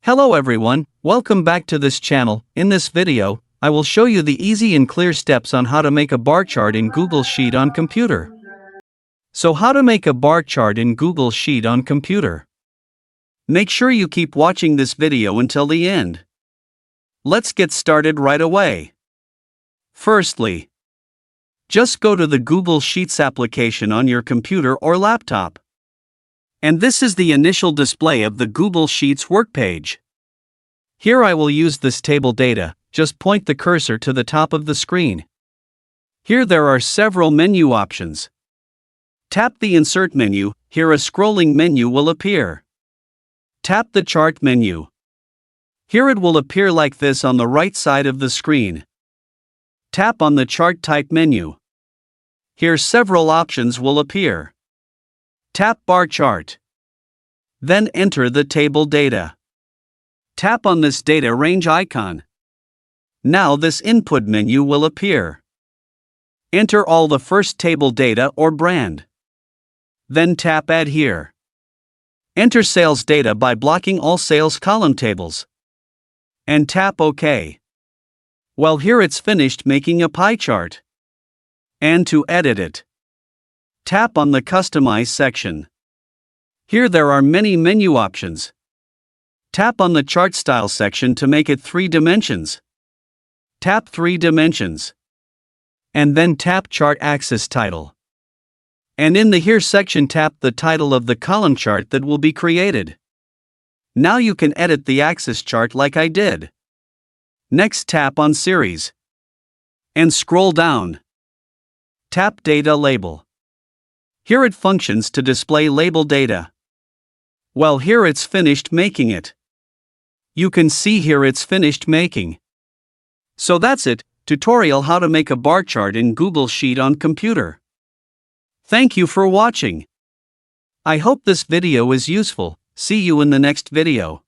Hello everyone, welcome back to this channel. In this video, I will show you the easy and clear steps on how to make a bar chart in Google Sheet on computer. So how to make a bar chart in Google Sheet on computer? Make sure you keep watching this video until the end. Let's get started right away. Firstly, just go to the Google Sheets application on your computer or laptop. And this is the initial display of the Google Sheets workpage. Here I will use this table data, just point the cursor to the top of the screen. Here there are several menu options. Tap the Insert menu, here a scrolling menu will appear. Tap the Chart menu. Here it will appear like this on the right side of the screen. Tap on the Chart Type menu. Here several options will appear. Tap Bar Chart. Then enter the table data. Tap on this data range icon. Now this input menu will appear. Enter all the first table data or brand. Then tap Add here. Enter sales data by blocking all sales column tables. And tap OK. Well, here it's finished making a pie chart. And to edit it, tap on the Customize section. Here there are many menu options. Tap on the Chart Style section to make it 3 dimensions. Tap 3 dimensions. And then tap Chart Axis Title. And in the Here section tap the title of the column chart that will be created. Now you can edit the axis chart like I did. Next tap on Series. And scroll down. Tap Data Label. Here it functions to display label data. Well, here it's finished making it. You can see here it's finished making. So that's it, tutorial how to make a bar chart in Google Sheet on computer. Thank you for watching. I hope this video is useful. See you in the next video.